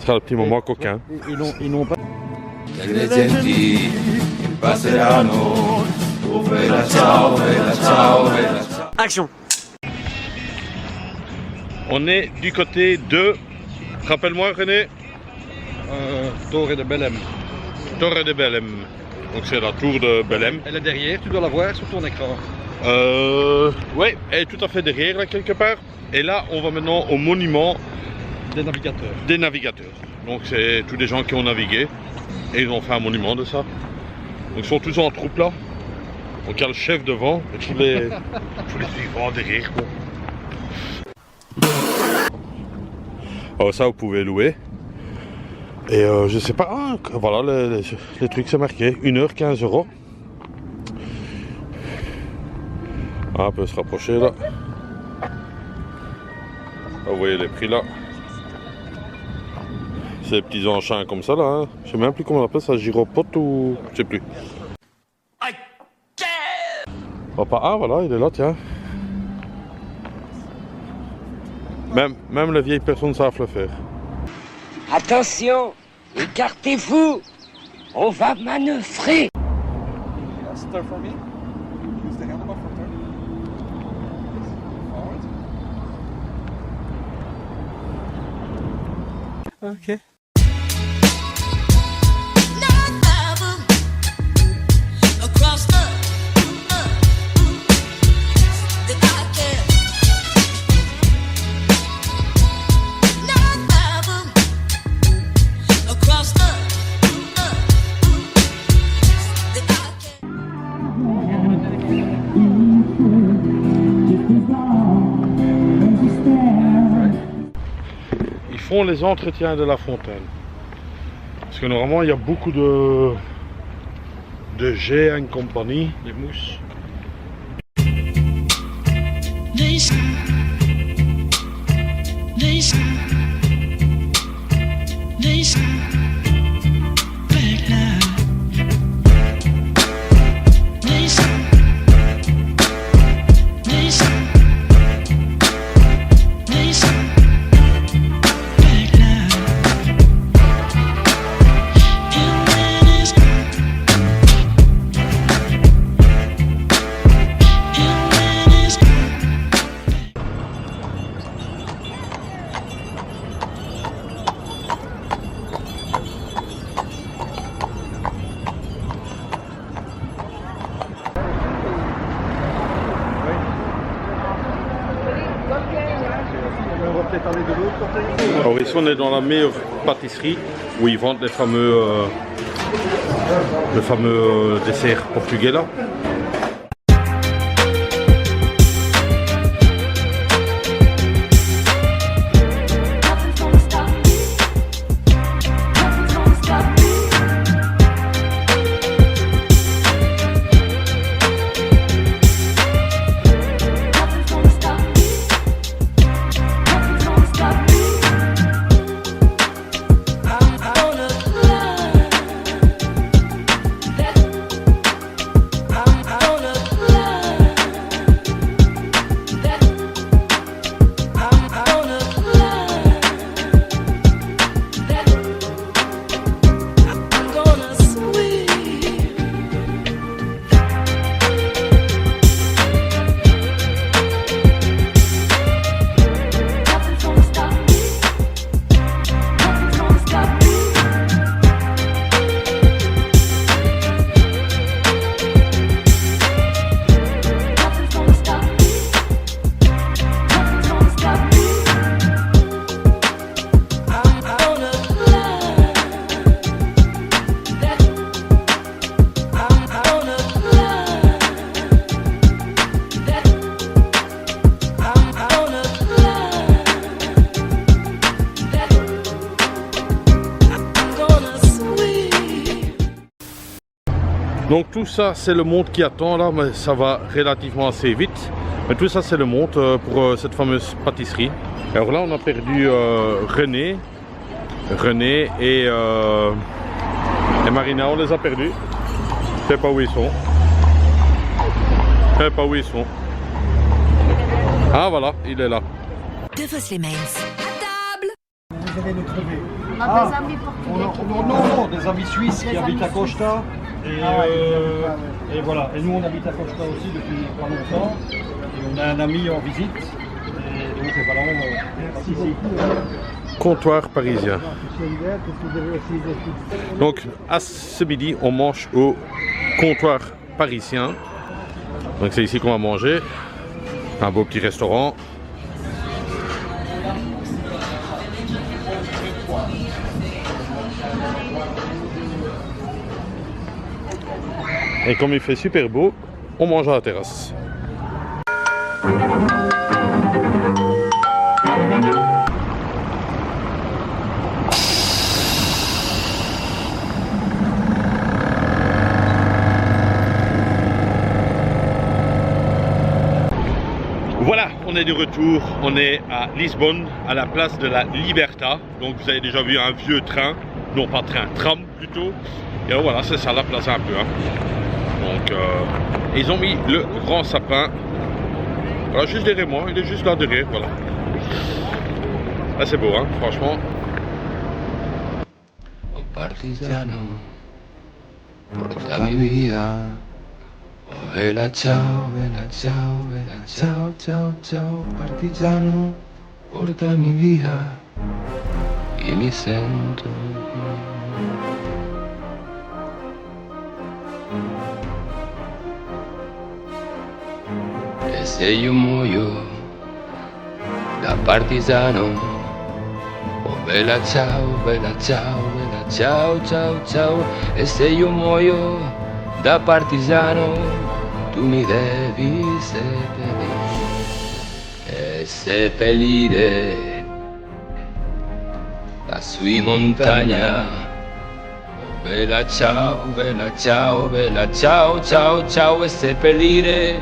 Ce sera le petit moment coquin. Ils n'ont pas... Action. On est du côté de... Rappelle-moi René. Torre de Belém. Torre de Belém. Donc c'est la tour de Belém. Elle est derrière, tu dois la voir sur ton écran. Oui, elle est tout à fait derrière là quelque part. Et là on va maintenant au monument Des navigateurs. des navigateurs. Donc c'est tous les gens qui ont navigué. Et ils ont fait un monument de ça. Donc ils sont tous en troupe là. Donc il y a le chef devant et tous les suivants derrière quoi. Alors ça vous pouvez louer. Et je sais pas, voilà les trucs c'est marqué, 1h 15 €. Ah, on peut se rapprocher là. Ah, vous voyez les prix là. C'est des petits engins comme ça là, hein. Je sais même plus comment on appelle ça, gyropote ou... je sais plus. Ah voilà, il est là tiens. Même les vieilles personnes savent le faire. Attention, écartez-vous, on va manœuvrer. Start for me. Use the handlebar for turn. Forward. Okay. Ils font les entretiens de la fontaine. Parce que normalement il y a beaucoup de jets en compagnie. Les mousses. Alors ici on est dans la meilleure pâtisserie où ils vendent les fameux desserts portugais là. Donc tout ça c'est le monde qui attend là, mais ça va relativement assez vite. Mais tout ça c'est le monde pour cette fameuse pâtisserie. Alors là on a perdu René et Marina, on les a perdus. Je sais pas où ils sont. Je sais pas où ils sont. Ah voilà, il est là. De Vos-les-Mains. À table. Vous allez le trouver. On a des amis portugais. Non, des amis suisses qui habitent à Costa. Et voilà. Et nous, on habite à Costa aussi depuis pas longtemps. Et on a un ami en visite. Et donc, voilà, on passe ici. Comptoir parisien. Donc, à ce midi, on mange au comptoir parisien. Donc, c'est ici qu'on va manger. Un beau petit restaurant. Et comme il fait super beau, on mange à la terrasse. Voilà, on est de retour, on est à Lisbonne, à la place de la Liberta. Donc vous avez déjà vu un vieux train, non pas train, tram plutôt. Et voilà, c'est ça la place un peu. Hein. Donc ils ont mis le grand sapin, voilà, juste derrière moi, il est juste là derrière, voilà. Là c'est beau, hein, franchement. Oh partigiano, porta mi via. Oh bella ciao, ciao, ciao, ciao, partigiano, portami via, che mi sento. E se io muoio da partigiano, oh bella ciao, ciao, ciao, ciao, e se io muoio da partigiano, tu mi devi seppellire lassù in montagna. Oh bella ciao, ciao, ciao, ciao, e seppellire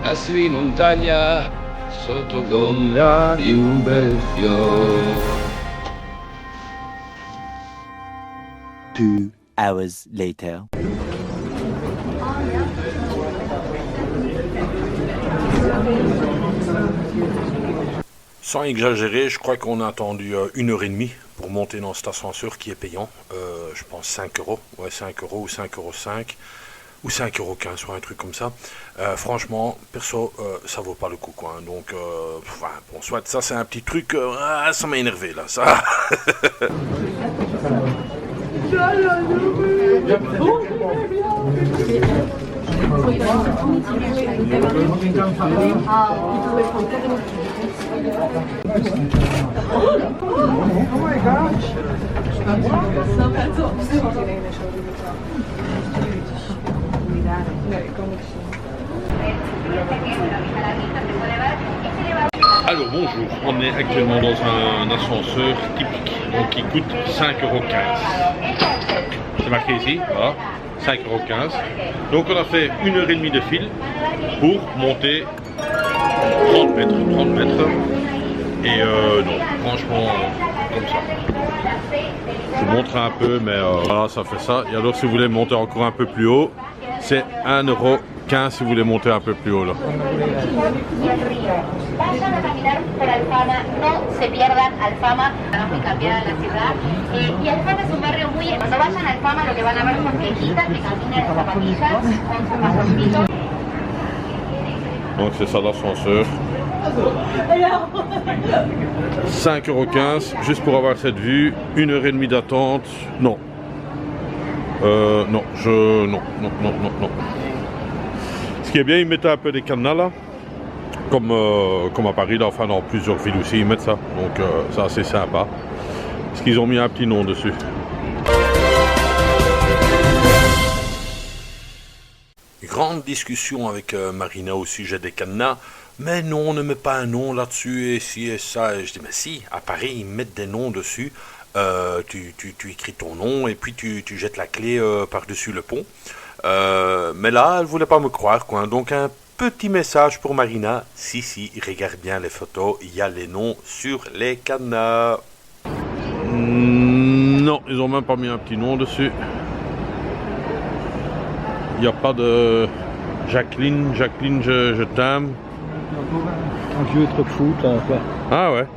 lassù in montagna sotto l'ombra di un bel fiore. 2 hours later. Sans exagérer, je crois qu'on a attendu 1h30 pour monter dans cet ascenseur qui est payant. Je pense 5 €, ouais 5 € ou 5,05 € ou 5,15 € ou un truc comme ça. Franchement, perso, ça vaut pas le coup quoi. Donc, bon, soit ça c'est un petit truc, ça m'a énervé là, ça. Alors bonjour, on est actuellement dans un ascenseur typique, donc qui coûte 5,15 €. C'est marqué ici, voilà, 5,15 €. Donc on a fait 1h30 de fil pour monter 30 mètres. Et non, franchement, comme ça. Je vous montre un peu, mais voilà, ça fait ça. Et alors si vous voulez monter encore un peu plus haut, c'est 1,15 € si vous voulez monter un peu plus haut là. Vayan a caminar por Alfama, no se pierdan Alfama, vamos a cambiar la ciudad. Y Alfama es un barrio muy... Cuando vayan a Alfama lo que van a ver son viejitas que caminan en zapatillas con su bastoncito. Donc c'est ça l'ascenseur. 5,15 € juste pour avoir cette vue, 1h30 d'attente. Non. Non. Ce qui est bien, ils mettent un peu des cadenas là. Comme à Paris, là, enfin dans plusieurs villes aussi, ils mettent ça. Donc c'est assez sympa. Parce qu'ils ont mis un petit nom dessus. Grande discussion avec Marina au sujet des cadenas. Mais non, on ne met pas un nom là-dessus et ci et ça. Et je dis, mais si, à Paris, ils mettent des noms dessus. Tu écris ton nom et puis tu jettes la clé par-dessus le pont. Mais là, elle voulait pas me croire, quoi. Donc un petit message pour Marina. Si, regarde bien les photos, il y a les noms sur les cadenas. Non, ils ont même pas mis un petit nom dessus. Il n'y a pas de Jacqueline, je t'aime. Un vieux truc foot, quoi. Ah ouais.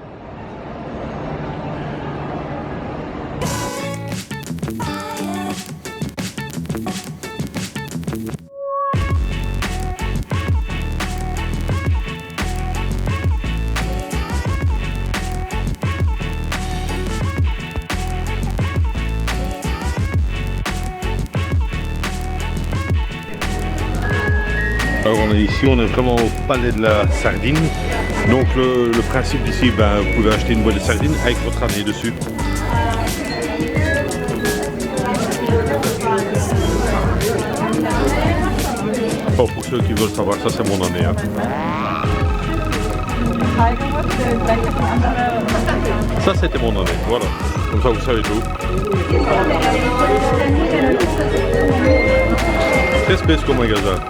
ici on est vraiment au palais de la sardine. Donc le principe ici, ben, vous pouvez acheter une boîte de sardines avec votre année dessus. Bon, pour ceux qui veulent savoir, ça c'est mon année. Hein. Ça c'était mon année, voilà. Comme ça vous savez tout. Très spécial comme magasin.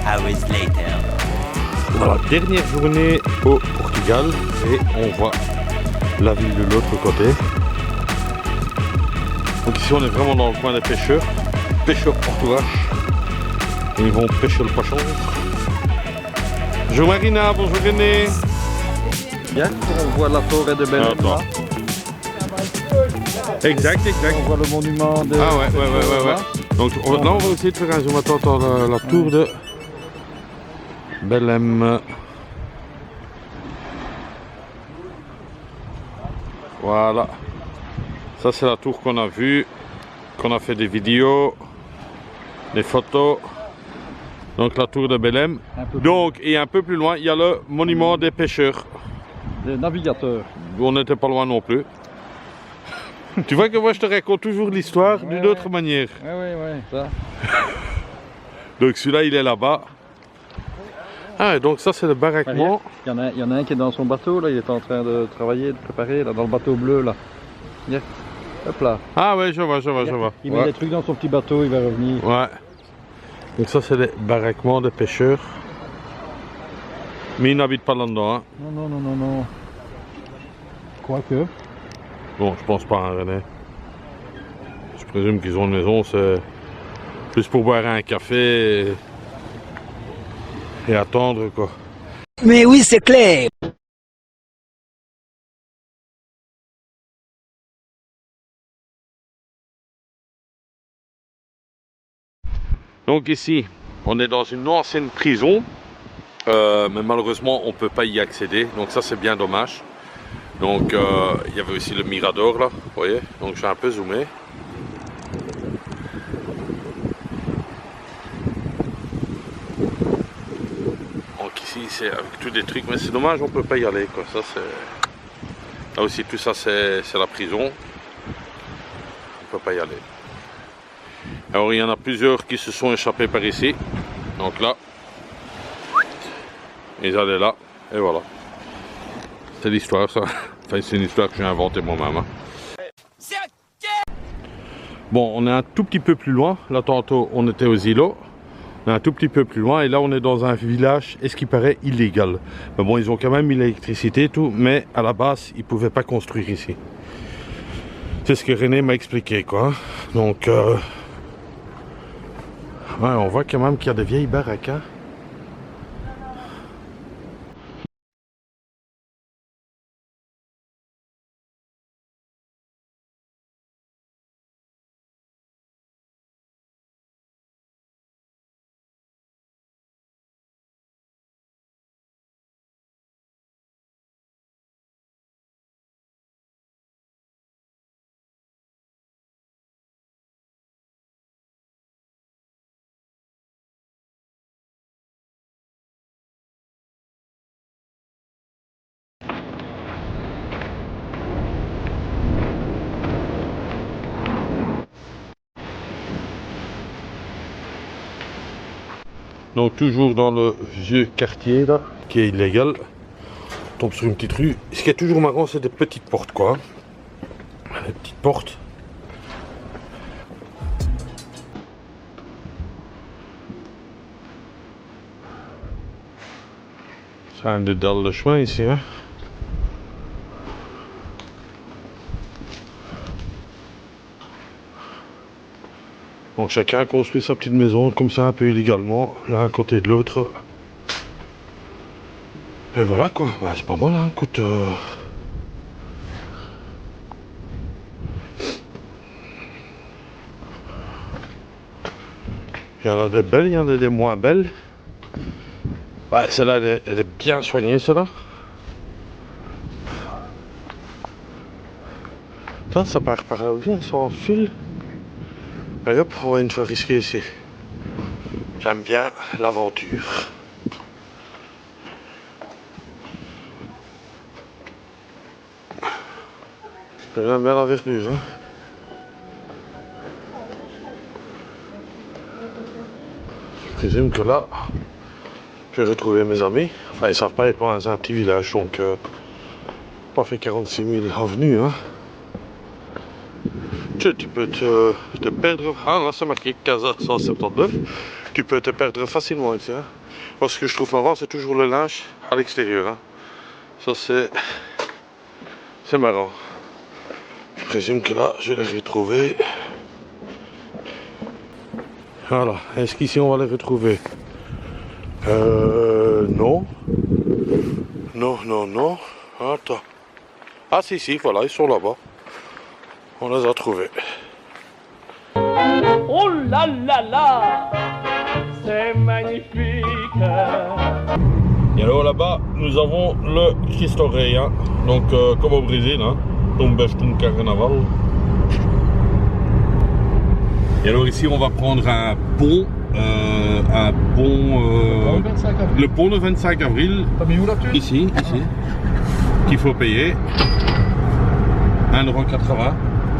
Hours later. Voilà, dernière journée au Portugal et on voit la ville de l'autre côté. Donc ici on est vraiment dans le coin des pêcheurs portugais. Ils vont pêcher le poisson. Bonjour Marina, bonjour René. Bien, on voit la forêt de Belém. Attends. Exact. On voit le monument de... Ah ouais. Donc là on va essayer de faire un zoom. Attends, la tour de Belém. Voilà. Ça c'est la tour qu'on a vue, qu'on a fait des vidéos, des photos. Donc la tour de Belém. Donc et un peu plus loin, il y a le monument des pêcheurs. Des navigateurs. On n'était pas loin non plus. Tu vois que moi je te raconte toujours l'histoire d'une autre manière. Ouais, ça. Donc celui-là il est là-bas. Ah donc ça c'est le baraquement. Il y en a un qui est dans son bateau là, il est en train de travailler, de préparer là, dans le bateau bleu là. Hop là. Ah ouais je vois. Il met des trucs dans son petit bateau, il va revenir. Ouais. Donc ça c'est les baraquements de pêcheurs. Mais ils n'habitent pas là-dedans. Hein. Non. Quoique. Bon, je pense pas, hein, René. Je présume qu'ils ont une maison, c'est plus pour boire un café et attendre, quoi. Mais oui, c'est clair. Donc ici, on est dans une ancienne prison, mais malheureusement, on ne peut pas y accéder. Donc ça, c'est bien dommage. Donc il y avait aussi le mirador là, vous voyez, donc j'ai un peu zoomé. Donc ici c'est avec tous des trucs, mais c'est dommage on peut pas y aller quoi. Ça c'est. Là aussi tout ça c'est la prison. On peut pas y aller. Alors il y en a plusieurs qui se sont échappés par ici. Donc là, ils allaient là, et voilà. C'est l'histoire ça. Enfin c'est une histoire que j'ai inventée moi-même. Hein. Bon on est un tout petit peu plus loin. Là tantôt on était aux îlots. On est un tout petit peu plus loin et là on est dans un village, est-ce qu'il paraît, illégal. Mais bon ils ont quand même mis l'électricité et tout, mais à la base ils ne pouvaient pas construire ici. C'est ce que René m'a expliqué quoi. Donc ouais, on voit quand même qu'il y a des vieilles baraques. Hein. Donc toujours dans le vieux quartier là, qui est illégal. On tombe sur une petite rue. Ce qui est toujours marrant, c'est des petites portes, quoi. Des petites portes. C'est un des dalles de chemin ici, hein. Donc chacun construit sa petite maison comme ça un peu illégalement, l'un à côté de l'autre. Et voilà quoi, bah, c'est pas mal hein, écoute. Il y en a des belles, il y en a des moins belles. Ouais, celle-là elle est bien soignée celle-là. Ça part par là aussi, sans fil. Allez hop, on va une fois risquer ici. J'aime bien l'aventure. J'aime bien la verdure. Hein. Je présume que là, je vais retrouver mes amis. Enfin, ils savent pas être dans un petit village, donc pas fait 46 000 avenues. Hein. Tu peux te perdre. Ah là, c'est marqué Casa 179. Tu peux te perdre facilement ici. Hein. Parce que ce que je trouve marrant, c'est toujours le linge à l'extérieur. Hein. Ça, c'est marrant. Je présume que là, je vais les retrouver. Voilà. Est-ce qu'ici, on va les retrouver? Non. Non. Attends. Ah, si, voilà, ils sont là-bas. On les a trouvés. Oh là là là, c'est magnifique. Et alors là-bas, nous avons le Cristo Rey, hein. Donc comme au Brésil, hein. Tombestum Carnaval. Et alors ici, on va prendre un pont, le pont le 25 avril. Ici, qu'il faut payer 1,80 €.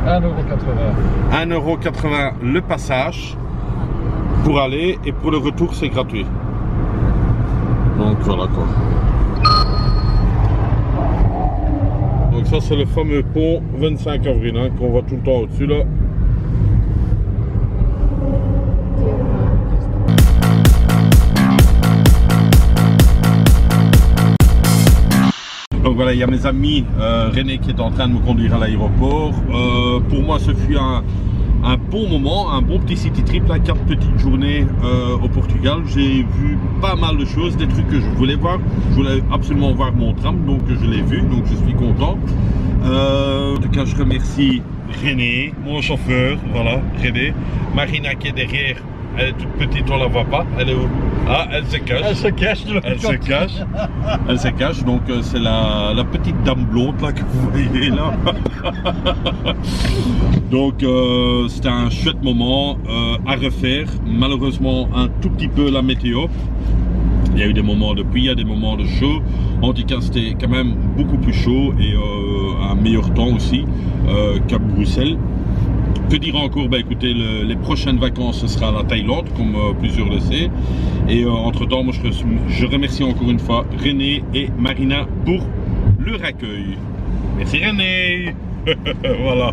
1,80 € le passage pour aller et pour le retour c'est gratuit. Donc voilà quoi. Donc ça c'est le fameux pont 25 avril hein, qu'on voit tout le temps au-dessus là. Donc voilà, il y a mes amis René qui est en train de me conduire à l'aéroport. Pour moi, ce fut un bon moment, un bon petit city trip, là, 4 petites journées au Portugal. J'ai vu pas mal de choses, des trucs que je voulais voir. Je voulais absolument voir mon tram, donc je l'ai vu, donc je suis content. En tout cas, je remercie René, mon chauffeur, voilà, René. Marina qui est derrière. Elle est toute petite, on la voit pas. Elle est où? Ah, elle se cache. Elle se cache. Elle se cache. Donc c'est la petite dame blonde là que vous voyez là. Donc c'était un chouette moment à refaire. Malheureusement un tout petit peu la météo. Il y a eu des moments de pluie, il y a des moments de chaud. En tout cas, c'était quand même beaucoup plus chaud et un meilleur temps aussi qu'à Bruxelles. Que dire encore? Bah écoutez, les prochaines vacances ce sera la Thaïlande comme plusieurs le savent. Et entre temps moi je remercie encore une fois René et Marina pour leur accueil. Merci René. Voilà.